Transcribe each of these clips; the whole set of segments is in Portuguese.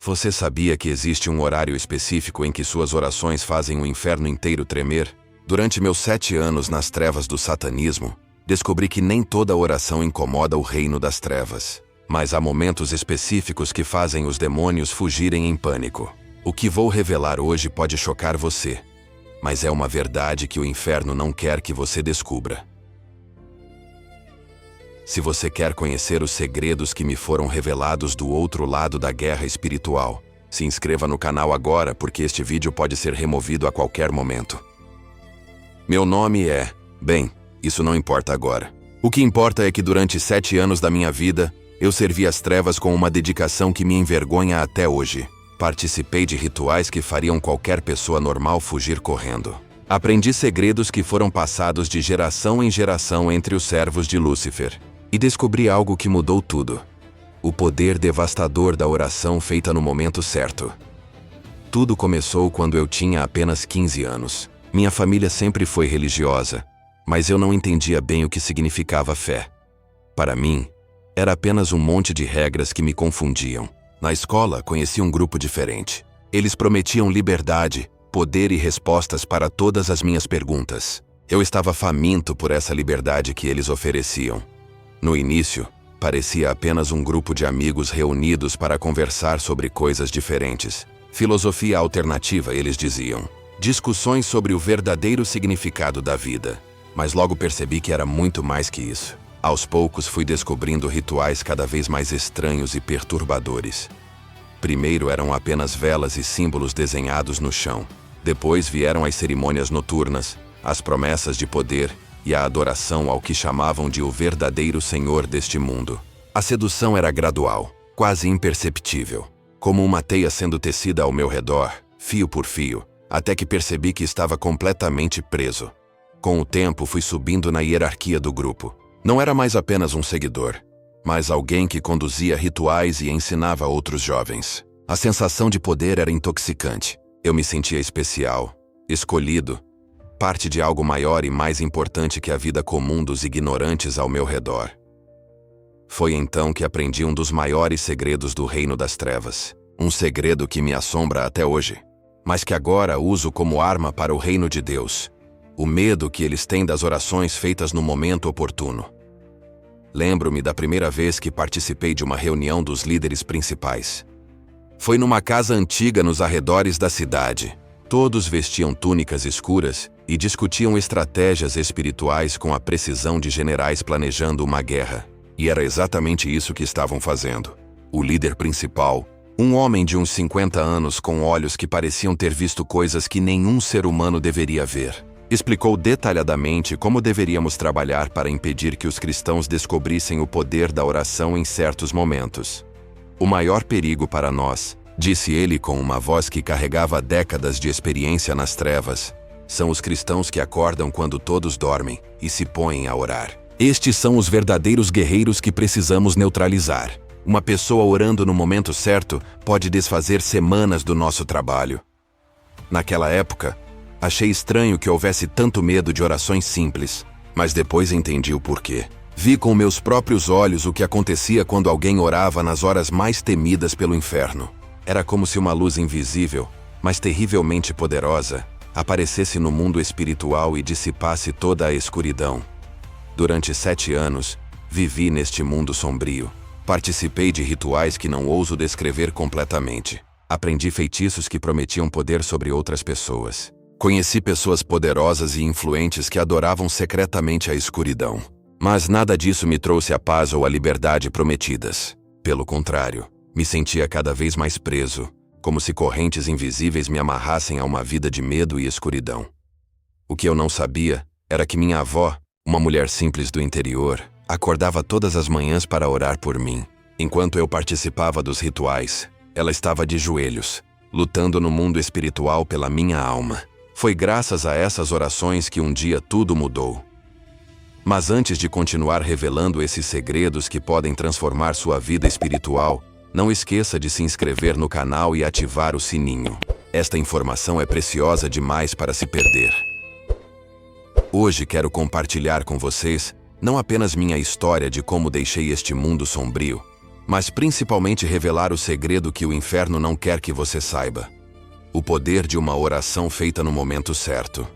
Você sabia que existe um horário específico em que suas orações fazem o inferno inteiro tremer? Durante meus 7 anos nas trevas do satanismo, descobri que nem toda oração incomoda o reino das trevas. Mas há momentos específicos que fazem os demônios fugirem em pânico. O que vou revelar hoje pode chocar você, mas é uma verdade que o inferno não quer que você descubra. Se você quer conhecer os segredos que me foram revelados do outro lado da guerra espiritual, se inscreva no canal agora porque este vídeo pode ser removido a qualquer momento. Meu nome é... Bem, isso não importa agora. O que importa é que durante 7 anos da minha vida, eu servi as trevas com uma dedicação que me envergonha até hoje. Participei de rituais que fariam qualquer pessoa normal fugir correndo. Aprendi segredos que foram passados de geração em geração entre os servos de Lúcifer. E descobri algo que mudou tudo. O poder devastador da oração feita no momento certo. Tudo começou quando eu tinha apenas 15 anos. Minha família sempre foi religiosa, mas eu não entendia bem o que significava fé. Para mim, era apenas um monte de regras que me confundiam. Na escola, conheci um grupo diferente. Eles prometiam liberdade, poder e respostas para todas as minhas perguntas. Eu estava faminto por essa liberdade que eles ofereciam. No início, parecia apenas um grupo de amigos reunidos para conversar sobre coisas diferentes. Filosofia alternativa, eles diziam. Discussões sobre o verdadeiro significado da vida. Mas logo percebi que era muito mais que isso. Aos poucos fui descobrindo rituais cada vez mais estranhos e perturbadores. Primeiro eram apenas velas e símbolos desenhados no chão. Depois vieram as cerimônias noturnas, as promessas de poder e a adoração ao que chamavam de o verdadeiro senhor deste mundo. A sedução era gradual, quase imperceptível, como uma teia sendo tecida ao meu redor, fio por fio, até que percebi que estava completamente preso. Com o tempo fui subindo na hierarquia do grupo. Não era mais apenas um seguidor, mas alguém que conduzia rituais e ensinava outros jovens. A sensação de poder era intoxicante. Eu me sentia especial, escolhido, parte de algo maior e mais importante que a vida comum dos ignorantes ao meu redor. Foi então que aprendi um dos maiores segredos do reino das trevas. Um segredo que me assombra até hoje, mas que agora uso como arma para o reino de Deus. O medo que eles têm das orações feitas no momento oportuno. Lembro-me da primeira vez que participei de uma reunião dos líderes principais. Foi numa casa antiga nos arredores da cidade. Todos vestiam túnicas escuras e discutiam estratégias espirituais com a precisão de generais planejando uma guerra. E era exatamente isso que estavam fazendo. O líder principal, um homem de uns 50 anos com olhos que pareciam ter visto coisas que nenhum ser humano deveria ver, explicou detalhadamente como deveríamos trabalhar para impedir que os cristãos descobrissem o poder da oração em certos momentos. O maior perigo para nós, disse ele com uma voz que carregava décadas de experiência nas trevas, são os cristãos que acordam quando todos dormem e se põem a orar. Estes são os verdadeiros guerreiros que precisamos neutralizar. Uma pessoa orando no momento certo pode desfazer semanas do nosso trabalho. Naquela época, achei estranho que houvesse tanto medo de orações simples, mas depois entendi o porquê. Vi com meus próprios olhos o que acontecia quando alguém orava nas horas mais temidas pelo inferno. Era como se uma luz invisível, mas terrivelmente poderosa, aparecesse no mundo espiritual e dissipasse toda a escuridão. Durante 7 anos, vivi neste mundo sombrio. Participei de rituais que não ouso descrever completamente. Aprendi feitiços que prometiam poder sobre outras pessoas. Conheci pessoas poderosas e influentes que adoravam secretamente a escuridão. Mas nada disso me trouxe a paz ou a liberdade prometidas. Pelo contrário, me sentia cada vez mais preso, como se correntes invisíveis me amarrassem a uma vida de medo e escuridão. O que eu não sabia era que minha avó, uma mulher simples do interior, acordava todas as manhãs para orar por mim. Enquanto eu participava dos rituais, ela estava de joelhos, lutando no mundo espiritual pela minha alma. Foi graças a essas orações que um dia tudo mudou. Mas antes de continuar revelando esses segredos que podem transformar sua vida espiritual, não esqueça de se inscrever no canal e ativar o sininho. Esta informação é preciosa demais para se perder. Hoje quero compartilhar com vocês não apenas minha história de como deixei este mundo sombrio, mas principalmente revelar o segredo que o inferno não quer que você saiba. O poder de uma oração feita no momento certo.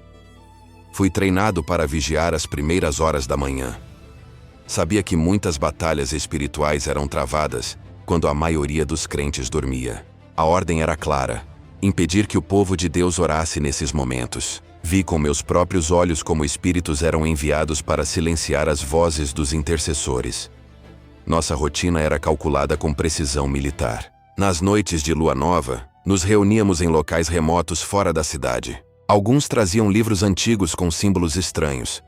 Fui treinado para vigiar as primeiras horas da manhã. Sabia que muitas batalhas espirituais eram travadas quando a maioria dos crentes dormia. A ordem era clara: impedir que o povo de Deus orasse nesses momentos. Vi com meus próprios olhos como espíritos eram enviados para silenciar as vozes dos intercessores. Nossa rotina era calculada com precisão militar. Nas noites de lua nova, nos reuníamos em locais remotos fora da cidade. Alguns traziam livros antigos com símbolos estranhos.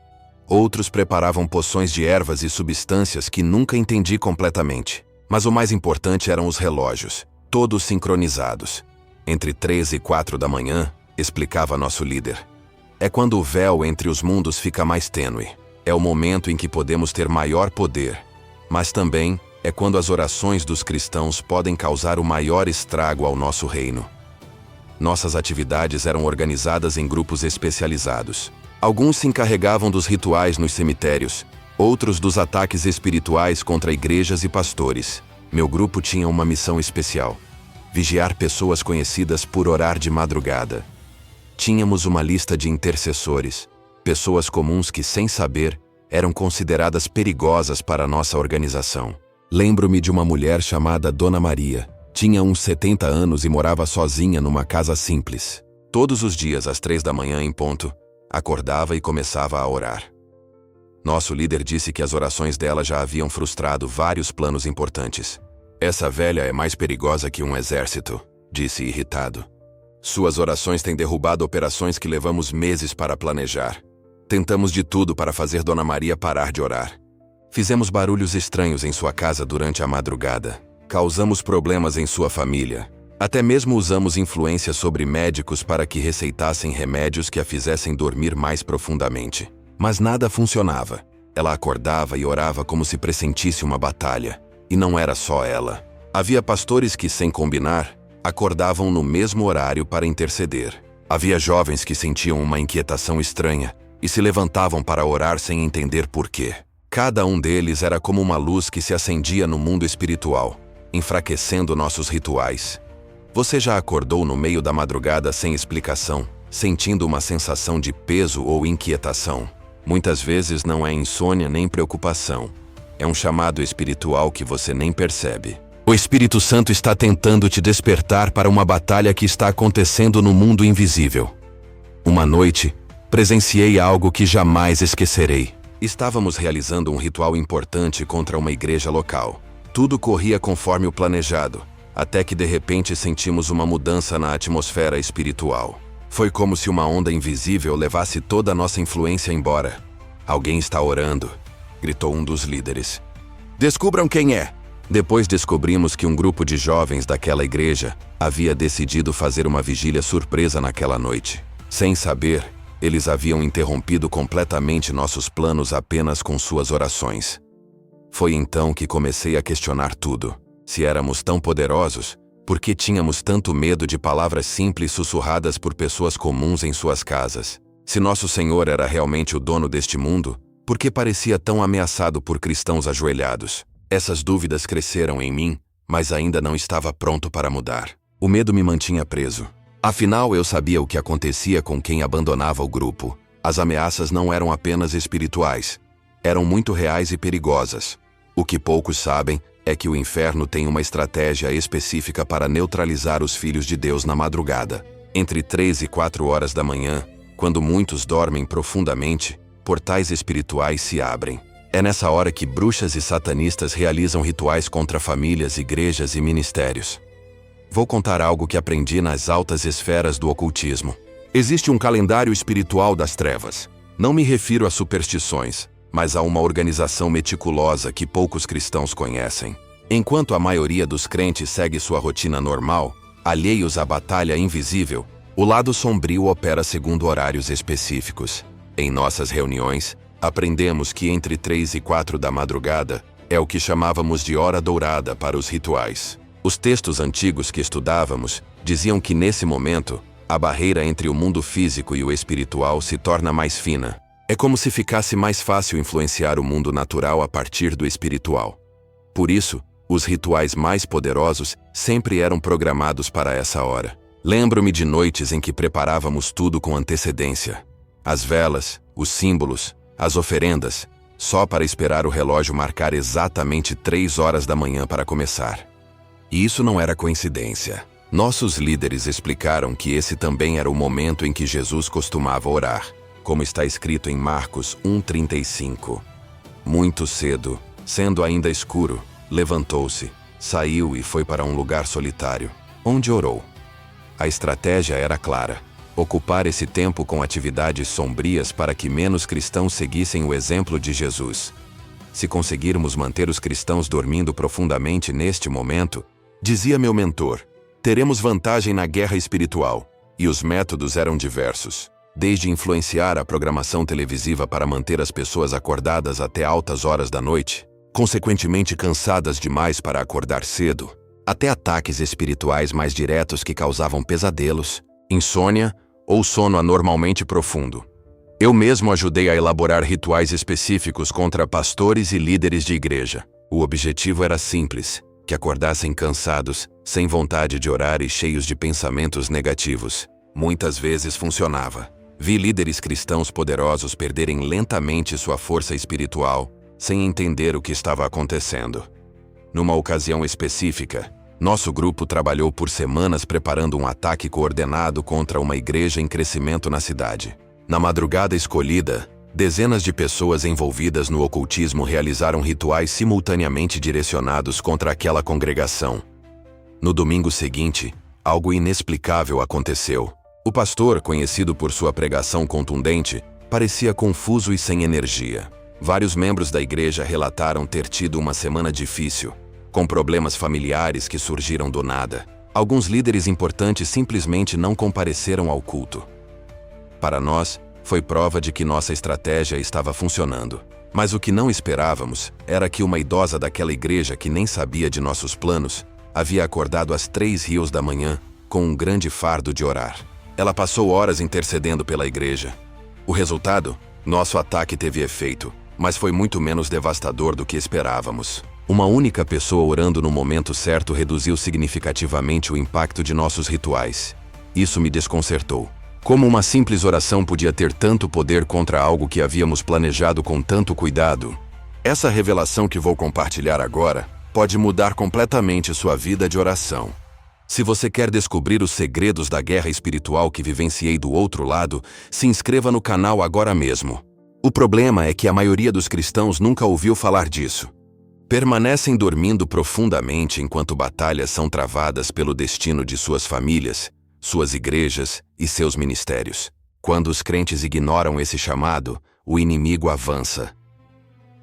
Outros preparavam poções de ervas e substâncias que nunca entendi completamente. Mas o mais importante eram os relógios, todos sincronizados. Entre 3 e 4 da manhã, explicava nosso líder. É quando o véu entre os mundos fica mais tênue. É o momento em que podemos ter maior poder. Mas também é quando as orações dos cristãos podem causar o maior estrago ao nosso reino. Nossas atividades eram organizadas em grupos especializados. Alguns se encarregavam dos rituais nos cemitérios, outros dos ataques espirituais contra igrejas e pastores. Meu grupo tinha uma missão especial: vigiar pessoas conhecidas por orar de madrugada. Tínhamos uma lista de intercessores, pessoas comuns que, sem saber, eram consideradas perigosas para nossa organização. Lembro-me de uma mulher chamada Dona Maria. Tinha uns 70 anos e morava sozinha numa casa simples. Todos os dias, às 3 da manhã em ponto, acordava e começava a orar. Nosso líder disse que as orações dela já haviam frustrado vários planos importantes. Essa velha é mais perigosa que um exército, disse irritado. Suas orações têm derrubado operações que levamos meses para planejar. Tentamos de tudo para fazer Dona Maria parar de orar. Fizemos barulhos estranhos em sua casa durante a madrugada. Causamos problemas em sua família. Até mesmo usamos influência sobre médicos para que receitassem remédios que a fizessem dormir mais profundamente. Mas nada funcionava. Ela acordava e orava como se pressentisse uma batalha. E não era só ela. Havia pastores que, sem combinar, acordavam no mesmo horário para interceder. Havia jovens que sentiam uma inquietação estranha e se levantavam para orar sem entender por quê. Cada um deles era como uma luz que se acendia no mundo espiritual, enfraquecendo nossos rituais. Você já acordou no meio da madrugada sem explicação, sentindo uma sensação de peso ou inquietação? Muitas vezes não é insônia nem preocupação. É um chamado espiritual que você nem percebe. O Espírito Santo está tentando te despertar para uma batalha que está acontecendo no mundo invisível. Uma noite, presenciei algo que jamais esquecerei. Estávamos realizando um ritual importante contra uma igreja local. Tudo corria conforme o planejado, até que de repente sentimos uma mudança na atmosfera espiritual. Foi como se uma onda invisível levasse toda a nossa influência embora. Alguém está orando, gritou um dos líderes. Descubram quem é! Depois descobrimos que um grupo de jovens daquela igreja havia decidido fazer uma vigília surpresa naquela noite. Sem saber, eles haviam interrompido completamente nossos planos apenas com suas orações. Foi então que comecei a questionar tudo. Se éramos tão poderosos, por que tínhamos tanto medo de palavras simples sussurradas por pessoas comuns em suas casas? Se nosso Senhor era realmente o dono deste mundo, por que parecia tão ameaçado por cristãos ajoelhados? Essas dúvidas cresceram em mim, mas ainda não estava pronto para mudar. O medo me mantinha preso. Afinal, eu sabia o que acontecia com quem abandonava o grupo. As ameaças não eram apenas espirituais. Eram muito reais e perigosas. O que poucos sabem é que o inferno tem uma estratégia específica para neutralizar os filhos de Deus na madrugada. Entre 3 e 4 horas da manhã, quando muitos dormem profundamente, portais espirituais se abrem. É nessa hora que bruxas e satanistas realizam rituais contra famílias, igrejas e ministérios. Vou contar algo que aprendi nas altas esferas do ocultismo. Existe um calendário espiritual das trevas. Não me refiro a superstições, mas a uma organização meticulosa que poucos cristãos conhecem. Enquanto a maioria dos crentes segue sua rotina normal, alheios à batalha invisível, o lado sombrio opera segundo horários específicos. Em nossas reuniões, aprendemos que entre 3 e 4 da madrugada é o que chamávamos de hora dourada para os rituais. Os textos antigos que estudávamos diziam que nesse momento, a barreira entre o mundo físico e o espiritual se torna mais fina. É como se ficasse mais fácil influenciar o mundo natural a partir do espiritual. Por isso, Os rituais mais poderosos sempre eram programados para essa hora. Lembro-me de noites em que preparávamos tudo com antecedência. As velas, os símbolos, as oferendas, só para esperar o relógio marcar exatamente 3 horas da manhã para começar. E isso não era coincidência. Nossos líderes explicaram que esse também era o momento em que Jesus costumava orar, como está escrito em Marcos 1:35. Muito cedo, sendo ainda escuro, levantou-se, saiu e foi para um lugar solitário, onde orou. A estratégia era clara: ocupar esse tempo com atividades sombrias para que menos cristãos seguissem o exemplo de Jesus. Se conseguirmos manter os cristãos dormindo profundamente neste momento, dizia meu mentor, teremos vantagem na guerra espiritual. E os métodos eram diversos, desde influenciar a programação televisiva para manter as pessoas acordadas até altas horas da noite, consequentemente cansadas demais para acordar cedo, até ataques espirituais mais diretos que causavam pesadelos, insônia ou sono anormalmente profundo. Eu mesmo ajudei a elaborar rituais específicos contra pastores e líderes de igreja. O objetivo era simples: que acordassem cansados, sem vontade de orar e cheios de pensamentos negativos. Muitas vezes funcionava. Vi líderes cristãos poderosos perderem lentamente sua força espiritual, sem entender o que estava acontecendo. Numa ocasião específica, nosso grupo trabalhou por semanas preparando um ataque coordenado contra uma igreja em crescimento na cidade. Na madrugada escolhida, dezenas de pessoas envolvidas no ocultismo realizaram rituais simultaneamente direcionados contra aquela congregação. No domingo seguinte, algo inexplicável aconteceu. O pastor, conhecido por sua pregação contundente, parecia confuso e sem energia. Vários membros da igreja relataram ter tido uma semana difícil, com problemas familiares que surgiram do nada. Alguns líderes importantes simplesmente não compareceram ao culto. Para nós, foi prova de que nossa estratégia estava funcionando. Mas o que não esperávamos era que uma idosa daquela igreja que nem sabia de nossos planos havia acordado às 3h da manhã com um grande fardo de orar. Ela passou horas intercedendo pela igreja. O resultado? Nosso ataque teve efeito, mas foi muito menos devastador do que esperávamos. Uma única pessoa orando no momento certo reduziu significativamente o impacto de nossos rituais. Isso me desconcertou. Como uma simples oração podia ter tanto poder contra algo que havíamos planejado com tanto cuidado? Essa revelação que vou compartilhar agora pode mudar completamente sua vida de oração. Se você quer descobrir os segredos da guerra espiritual que vivenciei do outro lado, se inscreva no canal agora mesmo. O problema é que a maioria dos cristãos nunca ouviu falar disso. Permanecem dormindo profundamente enquanto batalhas são travadas pelo destino de suas famílias, suas igrejas e seus ministérios. Quando os crentes ignoram esse chamado, o inimigo avança.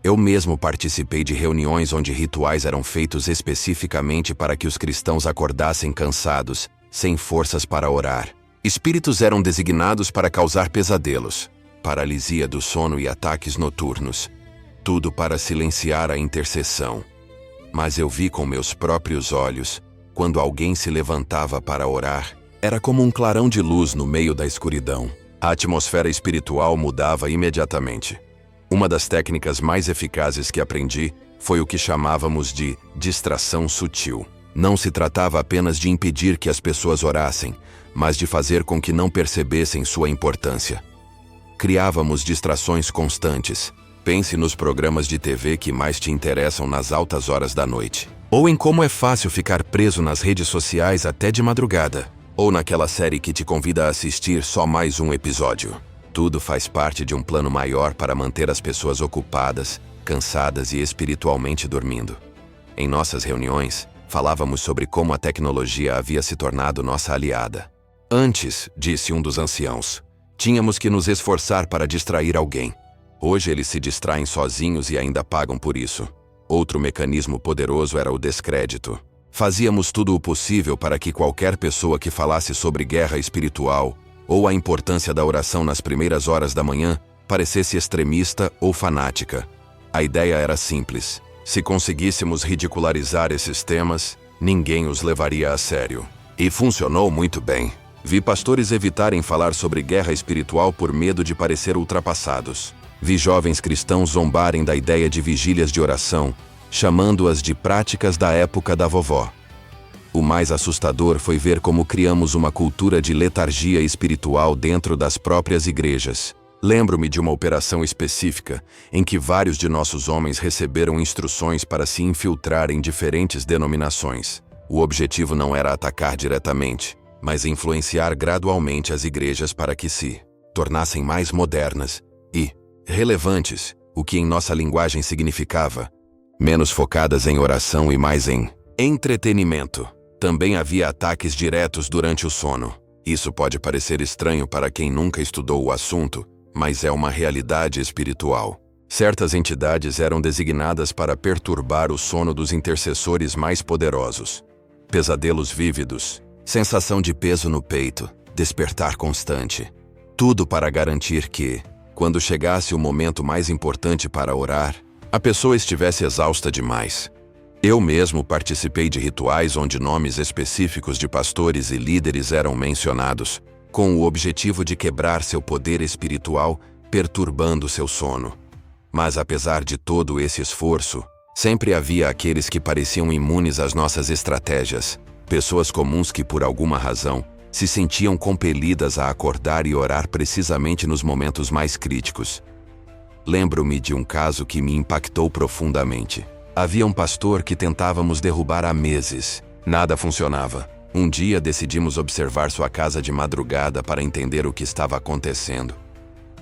Eu mesmo participei de reuniões onde rituais eram feitos especificamente para que os cristãos acordassem cansados, sem forças para orar. Espíritos eram designados para causar pesadelos, paralisia do sono e ataques noturnos. Tudo para silenciar a intercessão. Mas eu vi com meus próprios olhos, quando alguém se levantava para orar, era como um clarão de luz no meio da escuridão. A atmosfera espiritual mudava imediatamente. Uma das técnicas mais eficazes que aprendi foi o que chamávamos de distração sutil. Não se tratava apenas de impedir que as pessoas orassem, mas de fazer com que não percebessem sua importância. Criávamos distrações constantes. Pense nos programas de TV que mais te interessam nas altas horas da noite. Ou em como é fácil ficar preso nas redes sociais até de madrugada. Ou naquela série que te convida a assistir só mais um episódio. Tudo faz parte de um plano maior para manter as pessoas ocupadas, cansadas e espiritualmente dormindo. Em nossas reuniões, falávamos sobre como a tecnologia havia se tornado nossa aliada. Antes, disse um dos anciãos, tínhamos que nos esforçar para distrair alguém. Hoje eles se distraem sozinhos e ainda pagam por isso. Outro mecanismo poderoso era o descrédito. Fazíamos tudo o possível para que qualquer pessoa que falasse sobre guerra espiritual ou a importância da oração nas primeiras horas da manhã parecesse extremista ou fanática. A ideia era simples. Se conseguíssemos ridicularizar esses temas, ninguém os levaria a sério. E funcionou muito bem. Vi pastores evitarem falar sobre guerra espiritual por medo de parecer ultrapassados. Vi jovens cristãos zombarem da ideia de vigílias de oração, chamando-as de práticas da época da vovó. O mais assustador foi ver como criamos uma cultura de letargia espiritual dentro das próprias igrejas. Lembro-me de uma operação específica em que vários de nossos homens receberam instruções para se infiltrar em diferentes denominações. O objetivo não era atacar diretamente, mas influenciar gradualmente as igrejas para que se tornassem mais modernas e relevantes, o que em nossa linguagem significava menos focadas em oração e mais em entretenimento. Também havia ataques diretos durante o sono. Isso pode parecer estranho para quem nunca estudou o assunto, mas é uma realidade espiritual. Certas entidades eram designadas para perturbar o sono dos intercessores mais poderosos. Pesadelos vívidos, sensação de peso no peito, despertar constante. Tudo para garantir que, quando chegasse o momento mais importante para orar, a pessoa estivesse exausta demais. Eu mesmo participei de rituais onde nomes específicos de pastores e líderes eram mencionados, com o objetivo de quebrar seu poder espiritual, perturbando seu sono. Mas apesar de todo esse esforço, sempre havia aqueles que pareciam imunes às nossas estratégias, pessoas comuns que, por alguma razão, se sentiam compelidas a acordar e orar precisamente nos momentos mais críticos. Lembro-me de um caso que me impactou profundamente. Havia um pastor que tentávamos derrubar há meses. Nada funcionava. Um dia decidimos observar sua casa de madrugada para entender o que estava acontecendo.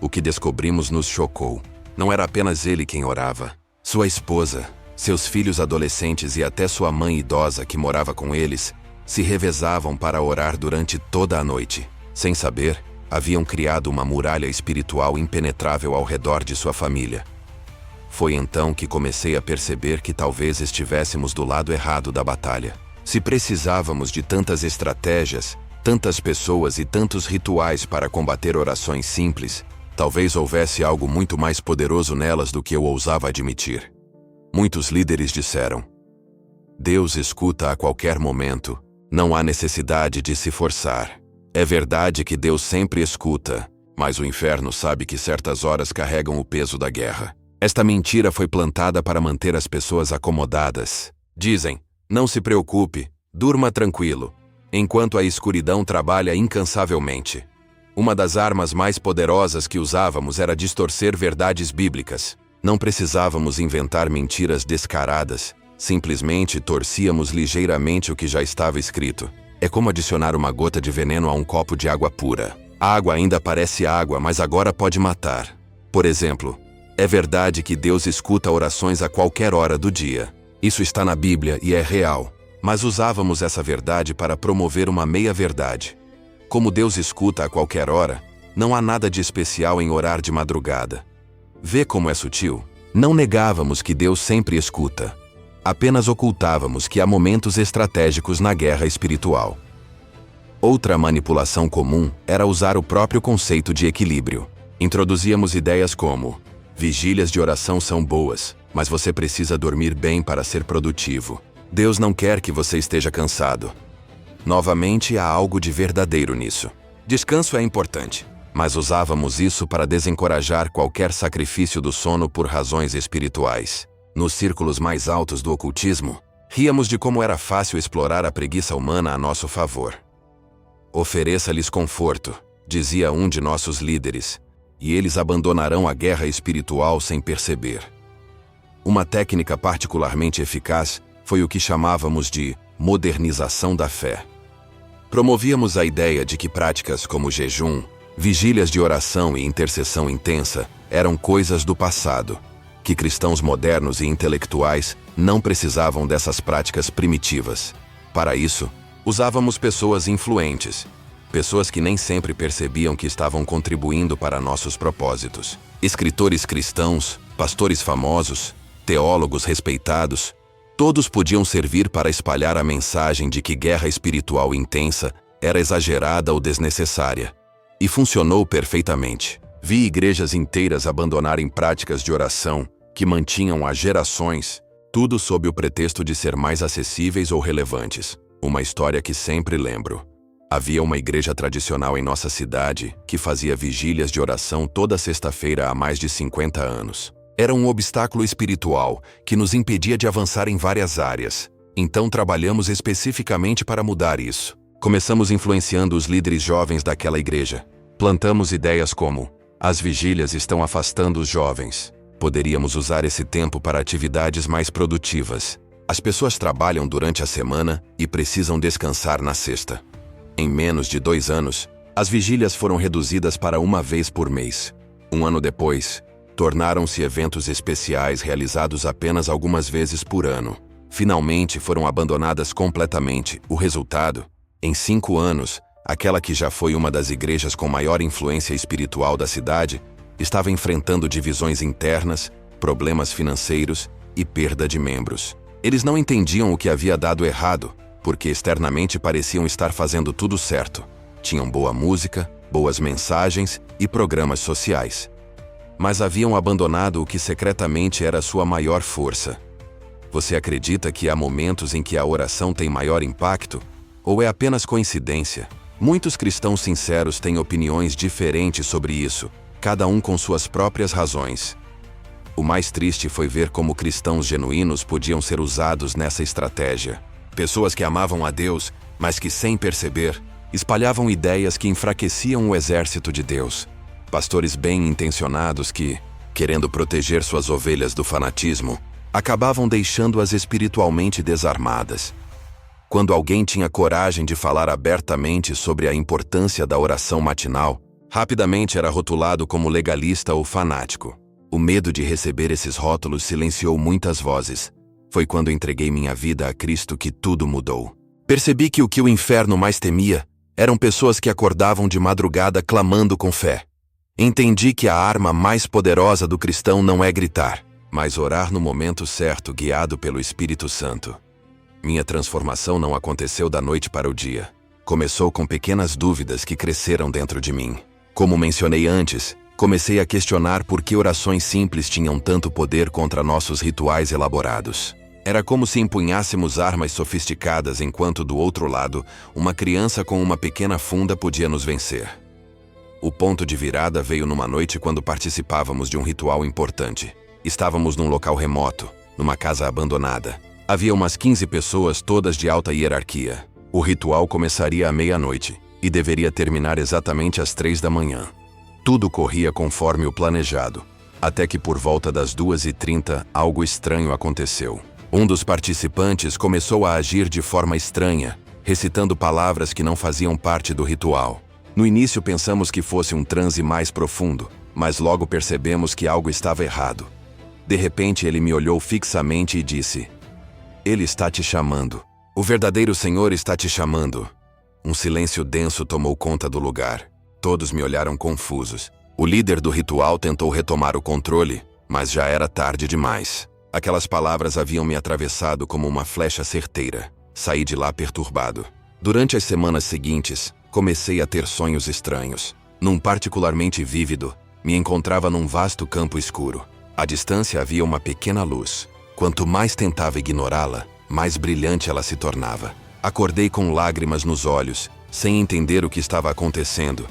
O que descobrimos nos chocou. Não era apenas ele quem orava. Sua esposa, seus filhos adolescentes e até sua mãe idosa que morava com eles se revezavam para orar durante toda a noite. Sem saber, haviam criado uma muralha espiritual impenetrável ao redor de sua família. Foi então que comecei a perceber que talvez estivéssemos do lado errado da batalha. Se precisávamos de tantas estratégias, tantas pessoas e tantos rituais para combater orações simples, talvez houvesse algo muito mais poderoso nelas do que eu ousava admitir. Muitos líderes disseram: Deus escuta a qualquer momento, não há necessidade de se forçar. É verdade que Deus sempre escuta, mas o inferno sabe que certas horas carregam o peso da guerra. Esta mentira foi plantada para manter as pessoas acomodadas. Dizem: não se preocupe, durma tranquilo, enquanto a escuridão trabalha incansavelmente. Uma das armas mais poderosas que usávamos era distorcer verdades bíblicas. Não precisávamos inventar mentiras descaradas, simplesmente torcíamos ligeiramente o que já estava escrito. É como adicionar uma gota de veneno a um copo de água pura. A água ainda parece água, mas agora pode matar. Por exemplo, é verdade que Deus escuta orações a qualquer hora do dia. Isso está na Bíblia e é real. Mas usávamos essa verdade para promover uma meia-verdade. Como Deus escuta a qualquer hora, não há nada de especial em orar de madrugada. Vê como é sutil? Não negávamos que Deus sempre escuta. Apenas ocultávamos que há momentos estratégicos na guerra espiritual. Outra manipulação comum era usar o próprio conceito de equilíbrio. Introduzíamos ideias como: vigílias de oração são boas, mas você precisa dormir bem para ser produtivo. Deus não quer que você esteja cansado. Novamente, há algo de verdadeiro nisso. Descanso é importante, mas usávamos isso para desencorajar qualquer sacrifício do sono por razões espirituais. Nos círculos mais altos do ocultismo, ríamos de como era fácil explorar a preguiça humana a nosso favor. Ofereça-lhes conforto, dizia um de nossos líderes, e eles abandonarão a guerra espiritual sem perceber. Uma técnica particularmente eficaz foi o que chamávamos de modernização da fé. Promovíamos a ideia de que práticas como jejum, vigílias de oração e intercessão intensa eram coisas do passado, que cristãos modernos e intelectuais não precisavam dessas práticas primitivas. Para isso, usávamos pessoas influentes, pessoas que nem sempre percebiam que estavam contribuindo para nossos propósitos. Escritores cristãos, pastores famosos, teólogos respeitados, todos podiam servir para espalhar a mensagem de que guerra espiritual intensa era exagerada ou desnecessária. E funcionou perfeitamente. Vi igrejas inteiras abandonarem práticas de oração que mantinham há gerações, tudo sob o pretexto de ser mais acessíveis ou relevantes. Uma história que sempre lembro. Havia uma igreja tradicional em nossa cidade que fazia vigílias de oração toda sexta-feira há mais de 50 anos. Era um obstáculo espiritual que nos impedia de avançar em várias áreas. Então trabalhamos especificamente para mudar isso. Começamos influenciando os líderes jovens daquela igreja. Plantamos ideias como: as vigílias estão afastando os jovens. Poderíamos usar esse tempo para atividades mais produtivas. As pessoas trabalham durante a semana e precisam descansar na sexta. Em menos de 2 anos, as vigílias foram reduzidas para uma vez por mês. 1 ano depois, tornaram-se eventos especiais realizados apenas algumas vezes por ano. Finalmente foram abandonadas completamente. O resultado? Em 5 anos, aquela que já foi uma das igrejas com maior influência espiritual da cidade, estava enfrentando divisões internas, problemas financeiros e perda de membros. Eles não entendiam o que havia dado errado, porque externamente pareciam estar fazendo tudo certo. Tinham boa música, boas mensagens e programas sociais. Mas haviam abandonado o que secretamente era sua maior força. Você acredita que há momentos em que a oração tem maior impacto? Ou é apenas coincidência? Muitos cristãos sinceros têm opiniões diferentes sobre isso, cada um com suas próprias razões. O mais triste foi ver como cristãos genuínos podiam ser usados nessa estratégia. Pessoas que amavam a Deus, mas que, sem perceber, espalhavam ideias que enfraqueciam o exército de Deus. Pastores bem-intencionados que, querendo proteger suas ovelhas do fanatismo, acabavam deixando-as espiritualmente desarmadas. Quando alguém tinha coragem de falar abertamente sobre a importância da oração matinal, rapidamente era rotulado como legalista ou fanático. O medo de receber esses rótulos silenciou muitas vozes. Foi quando entreguei minha vida a Cristo que tudo mudou. Percebi que o inferno mais temia eram pessoas que acordavam de madrugada clamando com fé. Entendi que a arma mais poderosa do cristão não é gritar, mas orar no momento certo, guiado pelo Espírito Santo. Minha transformação não aconteceu da noite para o dia. Começou com pequenas dúvidas que cresceram dentro de mim. Como mencionei antes, comecei a questionar por que orações simples tinham tanto poder contra nossos rituais elaborados. Era como se empunhássemos armas sofisticadas enquanto do outro lado, uma criança com uma pequena funda podia nos vencer. O ponto de virada veio numa noite quando participávamos de um ritual importante. Estávamos num local remoto, numa casa abandonada. Havia umas 15 pessoas, todas de alta hierarquia. O ritual começaria à meia-noite e deveria terminar exatamente às 3 da manhã. Tudo corria conforme o planejado, até que por volta das 2h30 algo estranho aconteceu. Um dos participantes começou a agir de forma estranha, recitando palavras que não faziam parte do ritual. No início pensamos que fosse um transe mais profundo, mas logo percebemos que algo estava errado. De repente ele me olhou fixamente e disse: "Ele está te chamando. O verdadeiro Senhor está te chamando." Um silêncio denso tomou conta do lugar. Todos me olharam confusos. O líder do ritual tentou retomar o controle, mas já era tarde demais. Aquelas palavras haviam me atravessado como uma flecha certeira. Saí de lá perturbado. Durante as semanas seguintes, comecei a ter sonhos estranhos. Num particularmente vívido, me encontrava num vasto campo escuro. À distância havia uma pequena luz. Quanto mais tentava ignorá-la, mais brilhante ela se tornava. Acordei com lágrimas nos olhos, sem entender o que estava acontecendo.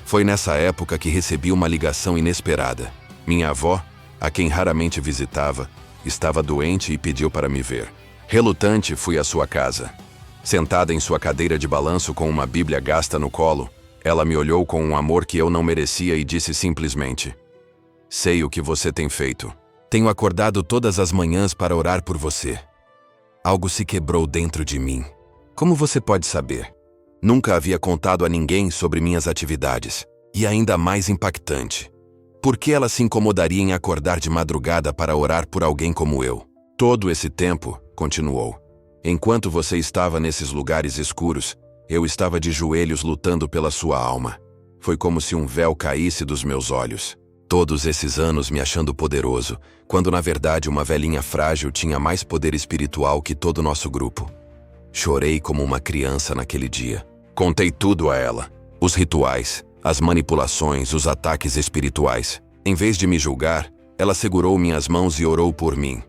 Foi nessa época que recebi uma ligação inesperada. Minha avó, a quem raramente visitava, estava doente e pediu para me ver. Relutante, fui à sua casa. Sentada em sua cadeira de balanço com uma Bíblia gasta no colo, ela me olhou com um amor que eu não merecia e disse simplesmente: "Sei o que você tem feito. Tenho acordado todas as manhãs para orar por você." Algo se quebrou dentro de mim. Como você pode saber? Nunca havia contado a ninguém sobre minhas atividades. E ainda mais impactante: por que ela se incomodaria em acordar de madrugada para orar por alguém como eu? Todo esse tempo, continuou, enquanto você estava nesses lugares escuros, eu estava de joelhos lutando pela sua alma. Foi como se um véu caísse dos meus olhos. Todos esses anos me achando poderoso, quando na verdade uma velhinha frágil tinha mais poder espiritual que todo o nosso grupo. Chorei como uma criança naquele dia. Contei tudo a ela. Os rituais, as manipulações, os ataques espirituais. Em vez de me julgar, ela segurou minhas mãos e orou por mim.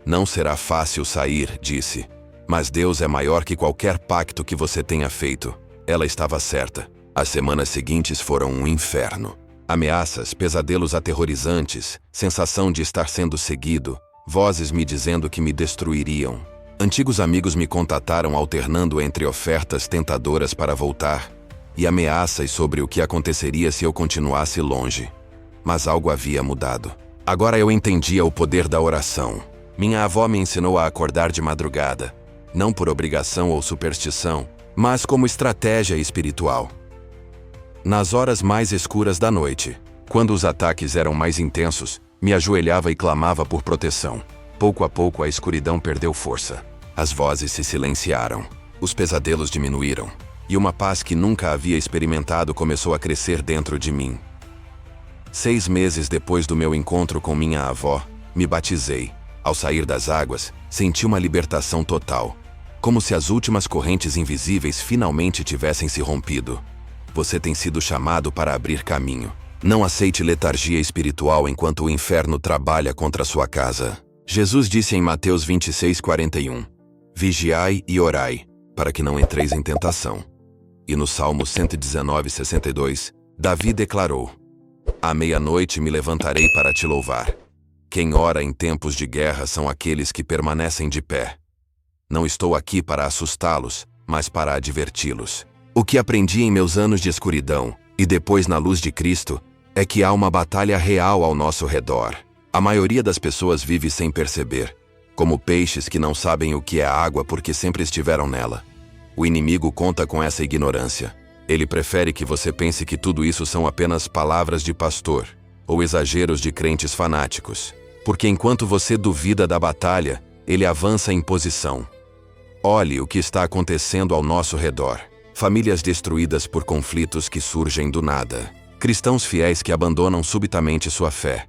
"Não será fácil sair", disse. "Mas Deus é maior que qualquer pacto que você tenha feito." Ela estava certa. As semanas seguintes foram um inferno. Ameaças, pesadelos aterrorizantes, sensação de estar sendo seguido, vozes me dizendo que me destruiriam. Antigos amigos me contataram alternando entre ofertas tentadoras para voltar e ameaças sobre o que aconteceria se eu continuasse longe. Mas algo havia mudado. Agora eu entendia o poder da oração. Minha avó me ensinou a acordar de madrugada, não por obrigação ou superstição, mas como estratégia espiritual. Nas horas mais escuras da noite, quando os ataques eram mais intensos, me ajoelhava e clamava por proteção. Pouco a pouco a escuridão perdeu força. As vozes se silenciaram, os pesadelos diminuíram, e uma paz que nunca havia experimentado começou a crescer dentro de mim. 6 meses depois do meu encontro com minha avó, me batizei. Ao sair das águas, senti uma libertação total, como se as últimas correntes invisíveis finalmente tivessem se rompido. Você tem sido chamado para abrir caminho. Não aceite letargia espiritual enquanto o inferno trabalha contra sua casa. Jesus disse em Mateus 26:41, vigiai e orai, para que não entreis em tentação. E no Salmo 119:62, Davi declarou, à meia-noite me levantarei para te louvar. Quem ora em tempos de guerra são aqueles que permanecem de pé. Não estou aqui para assustá-los, mas para adverti-los. O que aprendi em meus anos de escuridão, e depois na luz de Cristo, é que há uma batalha real ao nosso redor. A maioria das pessoas vive sem perceber, como peixes que não sabem o que é água porque sempre estiveram nela. O inimigo conta com essa ignorância. Ele prefere que você pense que tudo isso são apenas palavras de pastor, ou exageros de crentes fanáticos. Porque enquanto você duvida da batalha, ele avança em posição. Olhe o que está acontecendo ao nosso redor. Famílias destruídas por conflitos que surgem do nada. Cristãos fiéis que abandonam subitamente sua fé.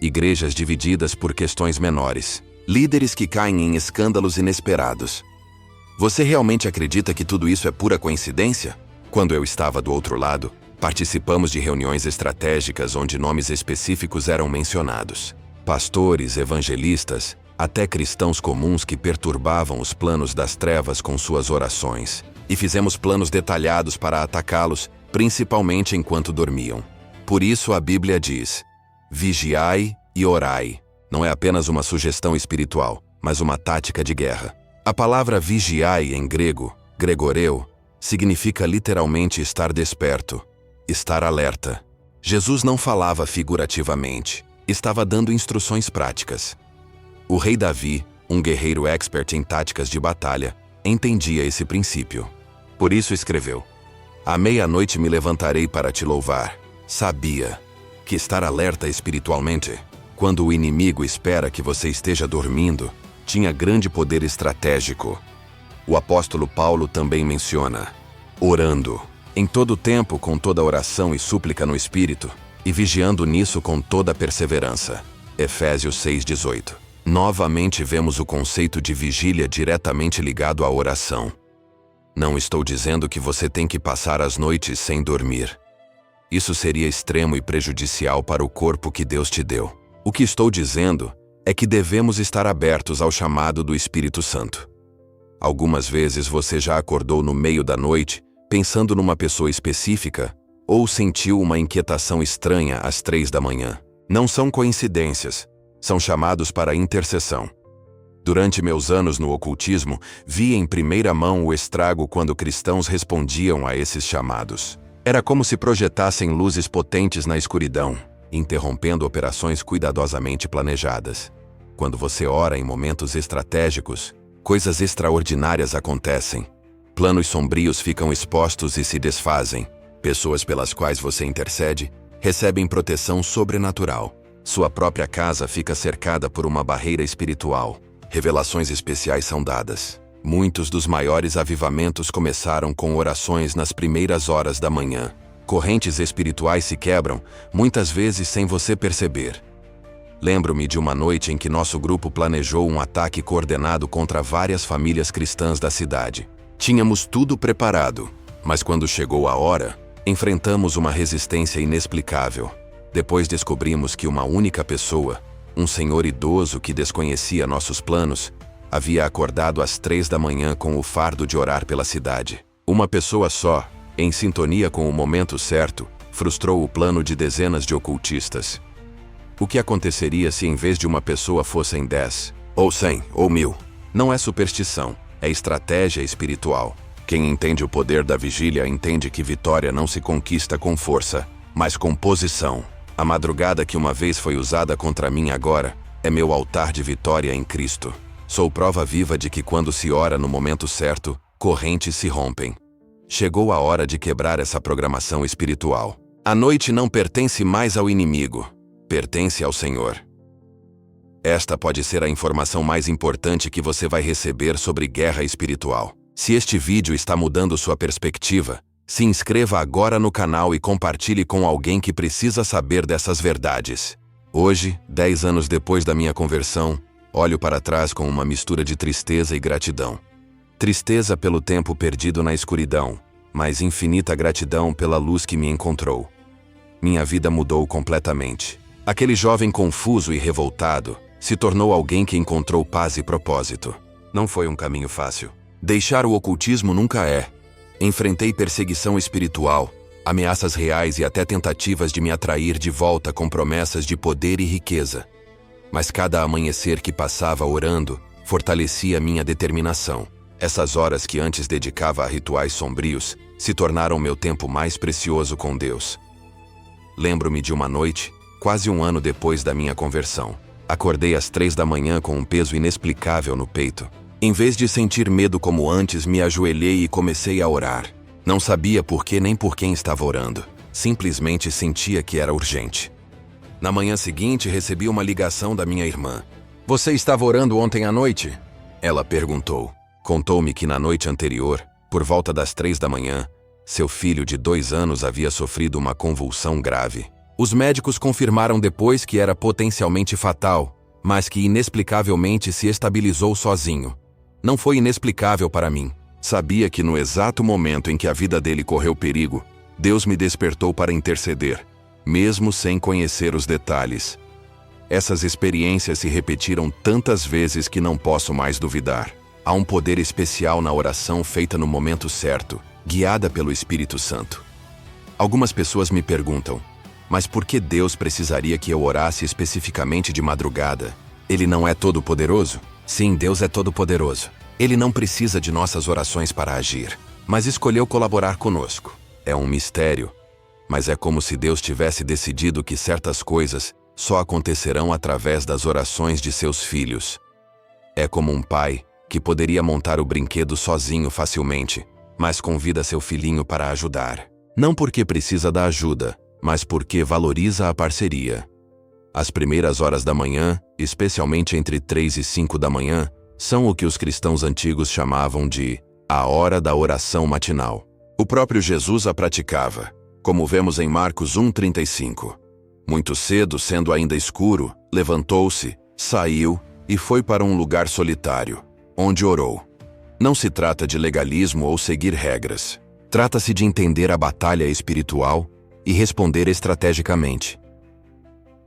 Igrejas divididas por questões menores. Líderes que caem em escândalos inesperados. Você realmente acredita que tudo isso é pura coincidência? Quando eu estava do outro lado, participamos de reuniões estratégicas onde nomes específicos eram mencionados. Pastores, evangelistas, até cristãos comuns que perturbavam os planos das trevas com suas orações. E fizemos planos detalhados para atacá-los, principalmente enquanto dormiam. Por isso a Bíblia diz, vigiai e orai. Não é apenas uma sugestão espiritual, mas uma tática de guerra. A palavra vigiai em grego, gregoreu, significa literalmente estar desperto, estar alerta. Jesus não falava figurativamente, estava dando instruções práticas. O rei Davi, um guerreiro expert em táticas de batalha, entendia esse princípio. Por isso escreveu, à meia-noite me levantarei para te louvar. Sabia que estar alerta espiritualmente, quando o inimigo espera que você esteja dormindo, tinha grande poder estratégico. O apóstolo Paulo também menciona, orando, em todo tempo com toda oração e súplica no Espírito, e vigiando nisso com toda perseverança. Efésios 6:18. Novamente vemos o conceito de vigília diretamente ligado à oração. Não estou dizendo que você tem que passar as noites sem dormir. Isso seria extremo e prejudicial para o corpo que Deus te deu. O que estou dizendo é que devemos estar abertos ao chamado do Espírito Santo. Algumas vezes você já acordou no meio da noite, pensando numa pessoa específica, ou sentiu uma inquietação estranha às 3 da manhã. Não são coincidências, são chamados para intercessão. Durante meus anos no ocultismo, vi em primeira mão o estrago quando cristãos respondiam a esses chamados. Era como se projetassem luzes potentes na escuridão, interrompendo operações cuidadosamente planejadas. Quando você ora em momentos estratégicos, coisas extraordinárias acontecem. Planos sombrios ficam expostos e se desfazem. Pessoas pelas quais você intercede recebem proteção sobrenatural. Sua própria casa fica cercada por uma barreira espiritual. Revelações especiais são dadas. Muitos dos maiores avivamentos começaram com orações nas primeiras horas da manhã. Correntes espirituais se quebram, muitas vezes sem você perceber. Lembro-me de uma noite em que nosso grupo planejou um ataque coordenado contra várias famílias cristãs da cidade. Tínhamos tudo preparado, mas quando chegou a hora, enfrentamos uma resistência inexplicável. Depois descobrimos que uma única pessoa, um senhor idoso que desconhecia nossos planos, havia acordado às 3 da manhã com o fardo de orar pela cidade. Uma pessoa só, em sintonia com o momento certo, frustrou o plano de dezenas de ocultistas. O que aconteceria se em vez de uma pessoa fossem 10, ou 100, ou 1000? Não é superstição, é estratégia espiritual. Quem entende o poder da vigília entende que vitória não se conquista com força, mas com posição. A madrugada que uma vez foi usada contra mim agora é meu altar de vitória em Cristo. Sou prova viva de que quando se ora no momento certo, correntes se rompem. Chegou a hora de quebrar essa programação espiritual. A noite não pertence mais ao inimigo, pertence ao Senhor. Esta pode ser a informação mais importante que você vai receber sobre guerra espiritual. Se este vídeo está mudando sua perspectiva, se inscreva agora no canal e compartilhe com alguém que precisa saber dessas verdades. Hoje, 10 anos depois da minha conversão, olho para trás com uma mistura de tristeza e gratidão. Tristeza pelo tempo perdido na escuridão, mas infinita gratidão pela luz que me encontrou. Minha vida mudou completamente. Aquele jovem confuso e revoltado se tornou alguém que encontrou paz e propósito. Não foi um caminho fácil. Deixar o ocultismo nunca é. Enfrentei perseguição espiritual, ameaças reais e até tentativas de me atrair de volta com promessas de poder e riqueza. Mas cada amanhecer que passava orando fortalecia minha determinação. Essas horas que antes dedicava a rituais sombrios se tornaram meu tempo mais precioso com Deus. Lembro-me de uma noite, quase um ano depois da minha conversão. Acordei às 3 da manhã com um peso inexplicável no peito. Em vez de sentir medo como antes, me ajoelhei e comecei a orar. Não sabia por que nem por quem estava orando. Simplesmente sentia que era urgente. Na manhã seguinte, recebi uma ligação da minha irmã. "Você estava orando ontem à noite?" Ela perguntou. Contou-me que na noite anterior, por volta das 3 da manhã, seu filho de 2 anos havia sofrido uma convulsão grave. Os médicos confirmaram depois que era potencialmente fatal, mas que inexplicavelmente se estabilizou sozinho. Não foi inexplicável para mim. Sabia que no exato momento em que a vida dele correu perigo, Deus me despertou para interceder, mesmo sem conhecer os detalhes. Essas experiências se repetiram tantas vezes que não posso mais duvidar. Há um poder especial na oração feita no momento certo, guiada pelo Espírito Santo. Algumas pessoas me perguntam, mas por que Deus precisaria que eu orasse especificamente de madrugada? Ele não é todo-poderoso? Sim, Deus é todo-poderoso. Ele não precisa de nossas orações para agir, mas escolheu colaborar conosco. É um mistério, mas é como se Deus tivesse decidido que certas coisas só acontecerão através das orações de seus filhos. É como um pai que poderia montar o brinquedo sozinho facilmente, mas convida seu filhinho para ajudar. Não porque precisa da ajuda, mas porque valoriza a parceria. As primeiras horas da manhã, especialmente entre 3 e 5 da manhã, são o que os cristãos antigos chamavam de a hora da oração matinal. O próprio Jesus a praticava, como vemos em Marcos 1:35. Muito cedo, sendo ainda escuro, levantou-se, saiu e foi para um lugar solitário, onde orou. Não se trata de legalismo ou seguir regras. Trata-se de entender a batalha espiritual e responder estrategicamente.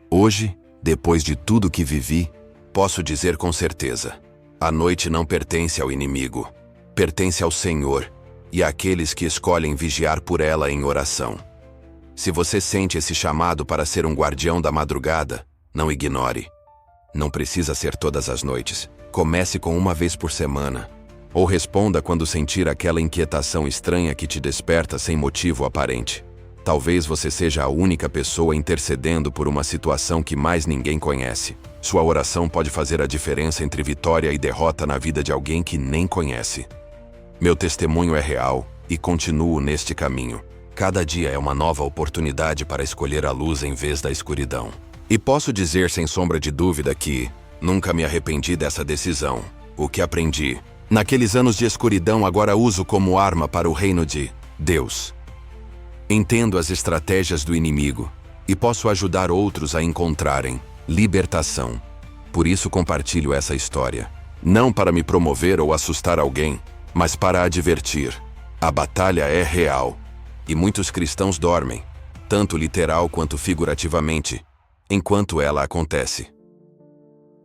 Hoje, depois de tudo que vivi, posso dizer com certeza: a noite não pertence ao inimigo, pertence ao Senhor e àqueles que escolhem vigiar por ela em oração. Se você sente esse chamado para ser um guardião da madrugada, não ignore. Não precisa ser todas as noites. Comece com uma vez por semana. Ou responda quando sentir aquela inquietação estranha que te desperta sem motivo aparente. Talvez você seja a única pessoa intercedendo por uma situação que mais ninguém conhece. Sua oração pode fazer a diferença entre vitória e derrota na vida de alguém que nem conhece. Meu testemunho é real e continuo neste caminho. Cada dia é uma nova oportunidade para escolher a luz em vez da escuridão. E posso dizer sem sombra de dúvida que nunca me arrependi dessa decisão. O que aprendi naqueles anos de escuridão agora uso como arma para o reino de Deus. Entendo as estratégias do inimigo e posso ajudar outros a encontrarem libertação. Por isso compartilho essa história. Não para me promover ou assustar alguém, mas para advertir. A batalha é real. E muitos cristãos dormem, tanto literal quanto figurativamente, enquanto ela acontece.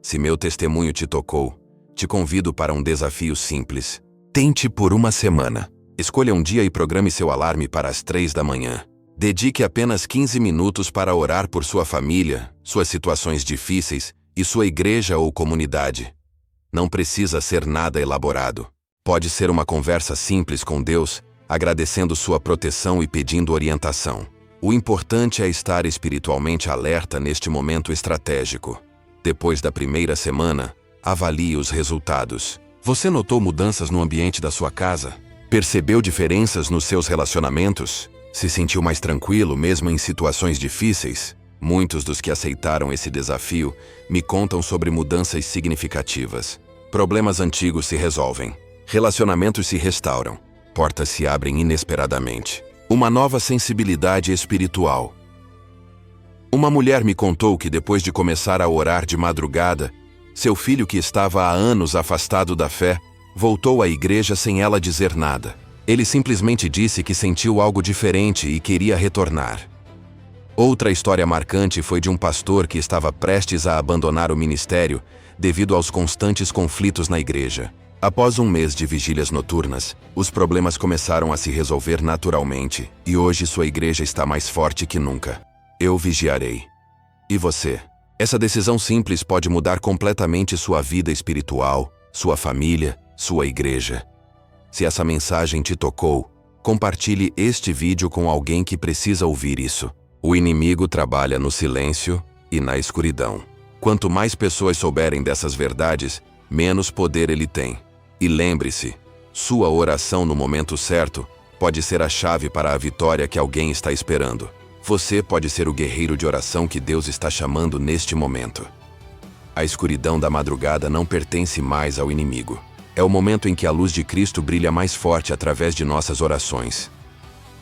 Se meu testemunho te tocou, te convido para um desafio simples. Tente por uma semana. Escolha um dia e programe seu alarme para as 3 da manhã. Dedique apenas 15 minutos para orar por sua família, suas situações difíceis e sua igreja ou comunidade. Não precisa ser nada elaborado. Pode ser uma conversa simples com Deus, agradecendo sua proteção e pedindo orientação. O importante é estar espiritualmente alerta neste momento estratégico. Depois da primeira semana, avalie os resultados. Você notou mudanças no ambiente da sua casa? Percebeu diferenças nos seus relacionamentos? Se sentiu mais tranquilo mesmo em situações difíceis? Muitos dos que aceitaram esse desafio me contam sobre mudanças significativas. Problemas antigos se resolvem. Relacionamentos se restauram. Portas se abrem inesperadamente. Uma nova sensibilidade espiritual. Uma mulher me contou que depois de começar a orar de madrugada, seu filho, que estava há anos afastado da fé, voltou à igreja sem ela dizer nada. Ele simplesmente disse que sentiu algo diferente e queria retornar. Outra história marcante foi de um pastor que estava prestes a abandonar o ministério devido aos constantes conflitos na igreja. Após um mês de vigílias noturnas, os problemas começaram a se resolver naturalmente e hoje sua igreja está mais forte que nunca. Eu vigiarei. E você? Essa decisão simples pode mudar completamente sua vida espiritual, sua família, sua igreja. Se essa mensagem te tocou, compartilhe este vídeo com alguém que precisa ouvir isso. O inimigo trabalha no silêncio e na escuridão. Quanto mais pessoas souberem dessas verdades, menos poder ele tem. E lembre-se, sua oração no momento certo pode ser a chave para a vitória que alguém está esperando. Você pode ser o guerreiro de oração que Deus está chamando neste momento. A escuridão da madrugada não pertence mais ao inimigo. É o momento em que a luz de Cristo brilha mais forte através de nossas orações.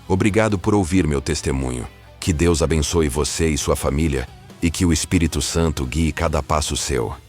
Obrigado por ouvir meu testemunho. Que Deus abençoe você e sua família e que o Espírito Santo guie cada passo seu.